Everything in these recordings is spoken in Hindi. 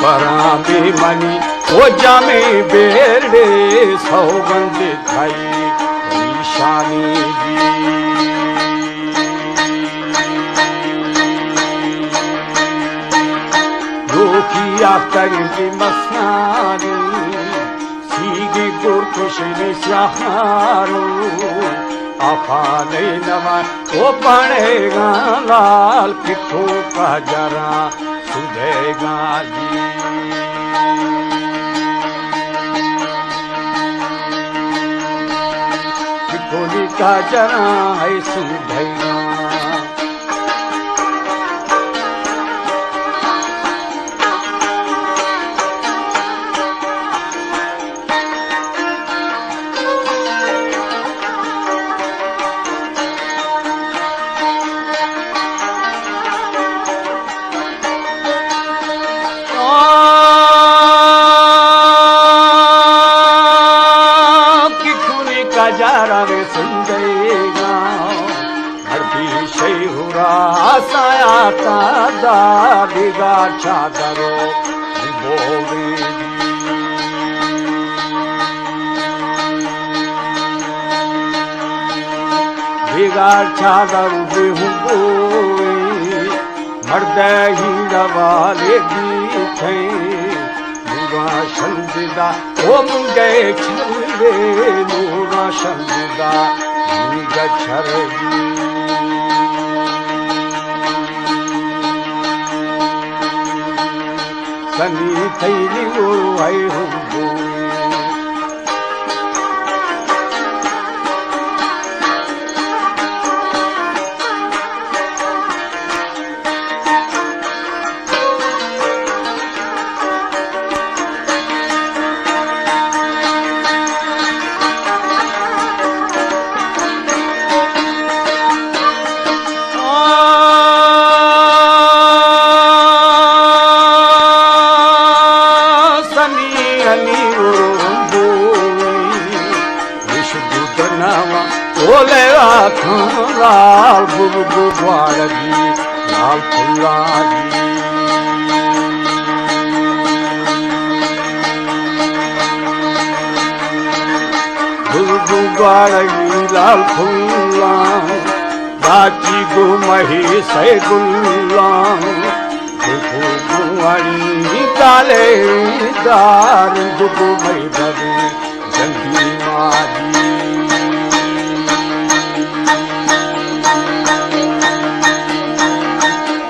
वरा बेमनी ओ जामे बेरड़े सौगंध खाई निशानी जी लोकिया करके मसारी सीगे गुर खुशनी सहारो अफाने नवा ओ बनेगा लाल किथो का जरा सुधेगा जी किथो का जरा है सुधेगा जरा रे सुंदेगा हरदी शेहुरा साया तादा बिगा चादरो बोले बिगा चादर बेहू मर्द ही वाले थे शंदा ओ मुंगे छरे नूरा शंदा मुंगा छरगी सनी थैली वो आई हुंगो बोले लाल बुबू वाली लाल फुल्लागी बुबू वाली लाल फुल्ला बाजी गो मही से गुल्ला बुबू वाली काले दार बुबू मई दबी जंगी माजी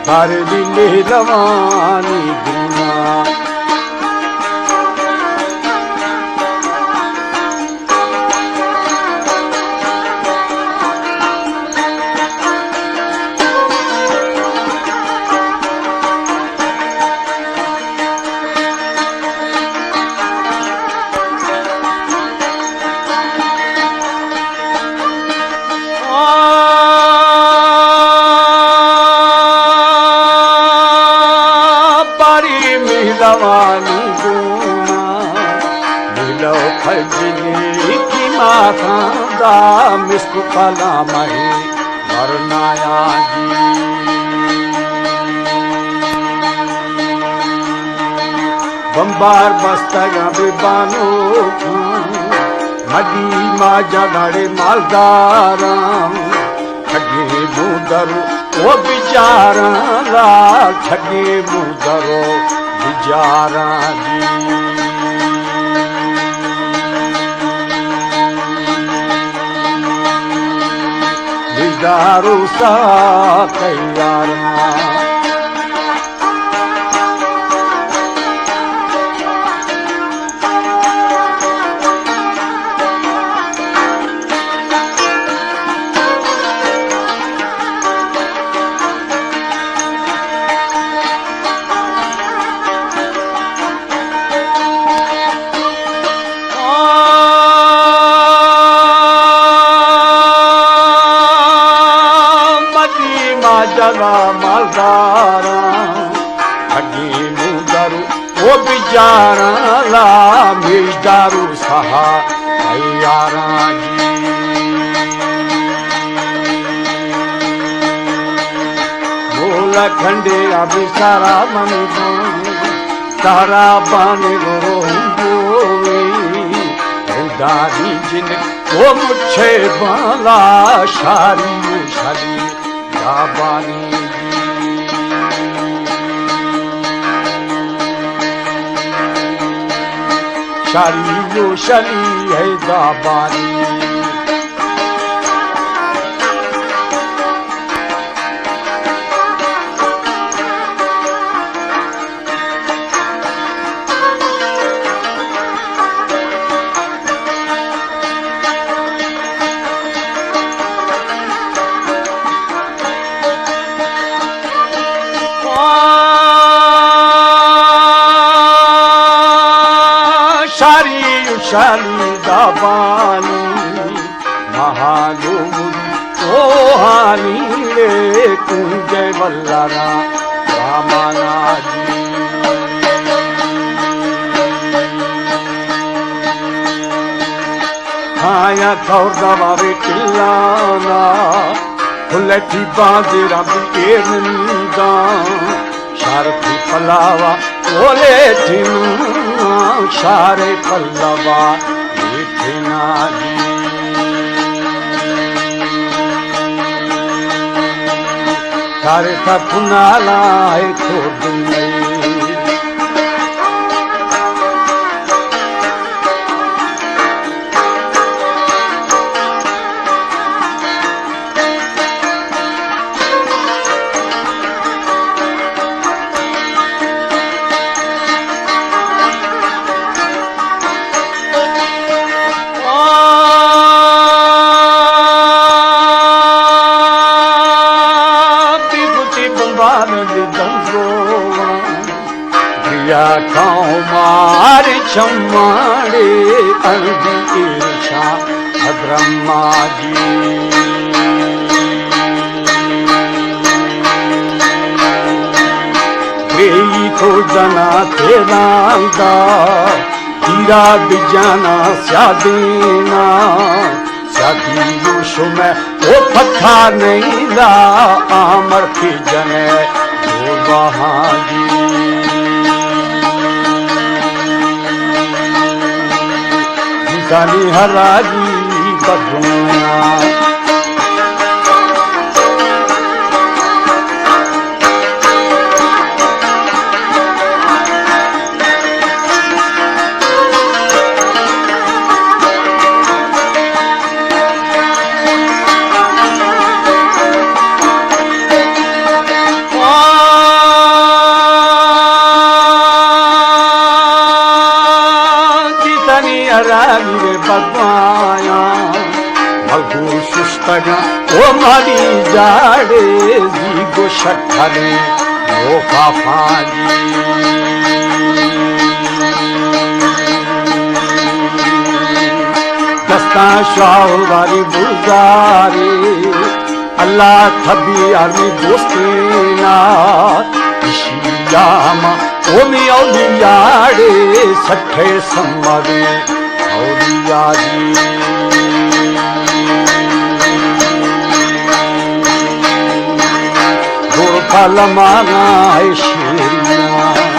हर दिन रवानी दुनिया रवानी गुना मिलो खजनी की माथा दा मिस्क कला मही मरनाया जी बम्बार बस्तगा बेबानो मदी मा जगाड़े मालदारा ठगे मुदरो ओ बिचारा लाल ठगे मुदरो बिचारा जी बिचारो सा तैयारा जगा मालदारा ठगी मुदरू वो बिचारा ला मिलदारू सहा यारा जी बोला खंडे अभी सारा मन तारा बन रोवे दादी जिन वो मुझे बाला शारी शारी दाबानी शारी जो शली है दाबानी शाली दाबानी महालूरी रोहानी रे कुंज वल्लारा रामाना जी खाया खौर दबावे टिल्लाना खुलती बाजे रब के निंदा शारथी पलावा बोले थिनु शारे पल्लवा लेठना जी तारे का पुनाला है छोड़ मारे चमाड़े अंधी ईर्षा ब्रह्मा जी गई तो जना तेरांगा हीरा बिजाना स्यादीना स्यादी यूशु में वो पत्था नहीं ला आमर की जने वो वहाँ जी काली हराजी बदुआ रानी बदवाया भगू सुस्तगा ओ मारी जाड़े जी गो शठरे ओ काफाजी दस्ता शाहवारी बुजारी अल्लाह थबी आर्मी दोस्तीना इशियामा ओमी औलियाड़े सठे सम्मरे औलिया जी गुरफल माना है शेरिया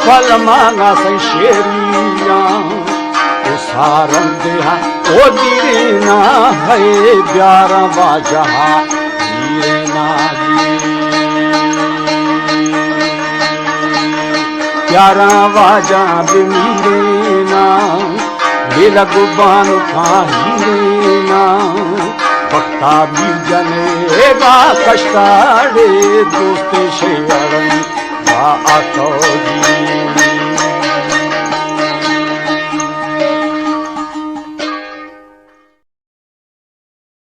फल मांगा से शेरिया तो सारन देहा ओ दीना है प्यारा बाजहा दीना प्यारा बाजा बिमीरेना बेला गुबान खाहीना भक्ता भी जने बा कष्टाड़े दोस्ते शेरन बा आतो जी